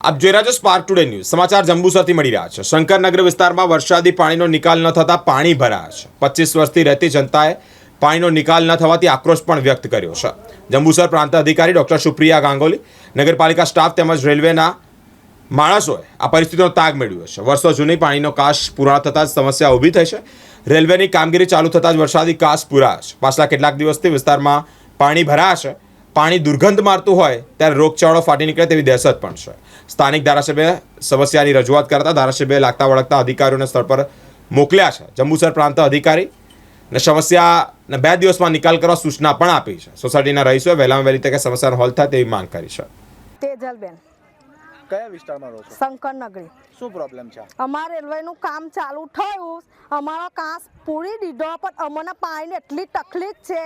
આપ જોઈ રહ્યા છો સ્પાર્ક ટુડે ન્યૂઝ સમાચાર જંબુસરથી મળી રહ્યા છે। શંકરનગર વિસ્તારમાં વરસાદી પાણીનો નિકાલ ન થતા પાણી ભરાયા છે। 25 વર્ષથી રહેતી જનતાએ પાણીનો નિકાલ ન થવાથી આક્રોશ પણ વ્યક્ત કર્યો છે। જંબુસર પ્રાંત અધિકારી ડોક્ટર સુપ્રિયા ગાંગોલી, નગરપાલિકા સ્ટાફ તેમજ રેલવેના માણસોએ આ પરિસ્થિતિનો તાગ મેળવ્યો છે। વર્ષો જૂની પાણીનો કાશ પૂરા થતાં જ સમસ્યા ઊભી થઈ છે। રેલવેની કામગીરી ચાલુ થતાં જ વરસાદી કાશ પૂરાયા છે। પાછલા કેટલાક દિવસથી વિસ્તારમાં પાણી ભરાયા છે। પાણી દુર્ગંધ મારતું હોય ત્યારે રોગચાળો ફાટી નીકળે તેવી દહેશત પણ છે। સ્થાનિક ધારાસભ્ય સમસ્યાની રજૂઆત કરતા ધારાસભ્યએ લાગતા વળગતા અધિકારીઓને સ્થળ પર મોકલ્યા છે। જંબુસર પ્રાંત અધિકારી ને સમસ્યાને 2 દિવસમાં નિકાલ કરવા સૂચના પણ આપી છે। સોસાયટીના રહીશોએ વહેલામાં વહેલી તકે સમસ્યાનો હલ થાય તેવી માંગ કરી છે। તેજલબેન, કયા વિસ્તારમાં રહો છો? શંકરનગરી। શું પ્રોબ્લેમ છે? અમારે રેલવેનું કામ ચાલુ થયું, અમારો કાસ પૂરી દીધો, પણ અમને પાણીની એટલી તકલીફ છે।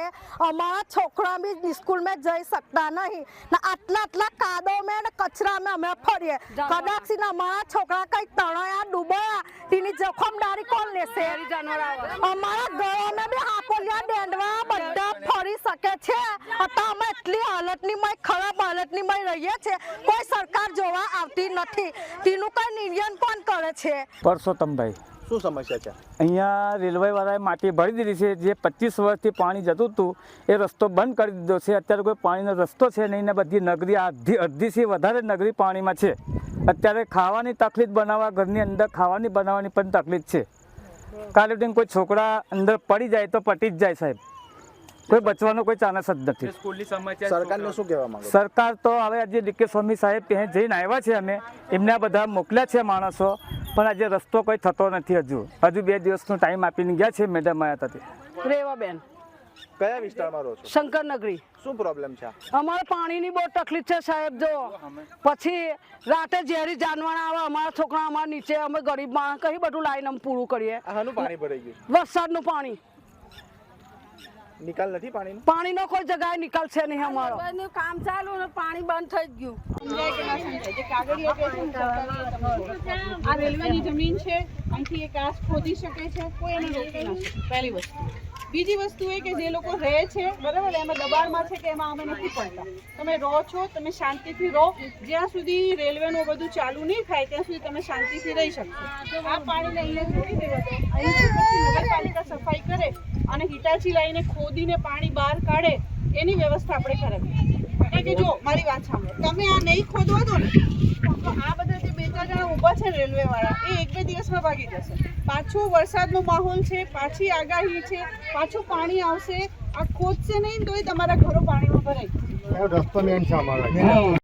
અમારા છોકરા બી સ્કૂલમાં જઈ શકતા નહીં ને આટલા કાદવમાં ને કચરામાં અમે ફરીએ। કદાચ અમારા છોકરા કંઈક તણાયા ડૂબ્યા તેની જોખમદારી કોણ લેશે? અમારા ઘરોમાં બી હાપોલિયા ડેંડવા બધા ફરી શકે છે। અત્યારે અમે એટલી હાલતની ખરાબ હાલતની રહીએ છીએ, કોઈ સરકાર જોવા આવતી નથી। તેનું કઈ નિર્ણય કોણ કરે છે? પરસોત્તમભાઈ, શું સમસ્યા છે? અહીંયા રેલવેવાળાએ માટી ભરી દીધી છે। જે 25 વર્ષથી પાણી જતું હતું એ રસ્તો બંધ કરી દીધો છે। અત્યારે કોઈ પાણીનો રસ્તો છે નહીં ને બધી નગરી અડધીથી વધારે નગરી પાણીમાં છે। અત્યારે ખાવાની તકલીફ બનાવવા, ઘરની અંદર ખાવાની બનાવવાની પણ તકલીફ છે। કાલે ઉઠીને કોઈ છોકરા અંદર પડી જાય તો પટી જ જાય સાહેબ, કોઈ બચવાનો કોઈ ચાન્સ જ નથી। સરકારને શું કહેવા માંગો? સરકાર તો હવે આજે ડીકે સ્વામી સાહેબ ત્યાં જઈને આવ્યા છે, અમે એમને બધા મોકલ્યા છે માણસો, પણ આજે રસ્તો કોઈ થતો નથી। હજુ 2 દિવસનો ટાઈમ આપીને ગયા છે મેડમ આવ્યા હતા। રેવાબેન, કયા વિસ્તારમાં રહો છો? શંકરનગરી। શું પ્રોબ્લેમ છે? અમારે પાણીની બહુ તકલીફ છે સાહેબ। જો પછી રાતે ઝેરી જાનવર આવે, અમારા છોકરા અમારા નીચે, અમે ગરીબ માણસ કઈ બધું લાઈને અમે પૂરું કરીએ। આનું પાણી ભરાઈ ગયું? વરસાદનું પાણી, નિકાલ નથી પાણીનો? પાણીનો કોઈ જગ્યાએ નિકાલ છે નહીં અમારો। કામ ચાલુ ને પાણી બંધ થઈ ગયું। આ રેલવેની જમીન છે, અહીંથી એ કાચ ખોદી શકે છે, કોઈ એને રોકી ન શકે। પહેલી વસ્તુ। બીજી વસ્તુ એ કે જે લોકો રહે છે, બરાબર, એમાં દબાણમાં છે કે એમાં અમે નથી પડતા। તમે રહો છો, તમે શાંતિથી રહો। જ્યાં સુધી રેલવેનું બધું ચાલુ નહીં થાય ત્યાં સુધી તમે શાંતિથી રહી શકશો। આ પાણીને અહીંયા છોડી દેવા દો, અહીંથી પછી નગરપાલિકા સફાઈ કરે અને હિટાચી લાવીને ખોદીને પાણી બહાર કાઢે એની વ્યવસ્થા આપણે કરાવીએ। કારણ કે જો મારી વાત સાંભળો, તમે આ નહીં ખોદવા દો ને તો આ બધા જે 2-4 જણા ઊભા છે રેલવે વાળા, એ 1-2 દિવસમાં ભાગી જશે। પાછો વરસાદનો માહોલ છે, પાછી આગાહી છે, પાછું પાણી આવશે। આ ખોદશે નહીં તો તમારા ઘરો પાણીમાં ભરાઈ જશે। રસ્તો મેન છે અમારા।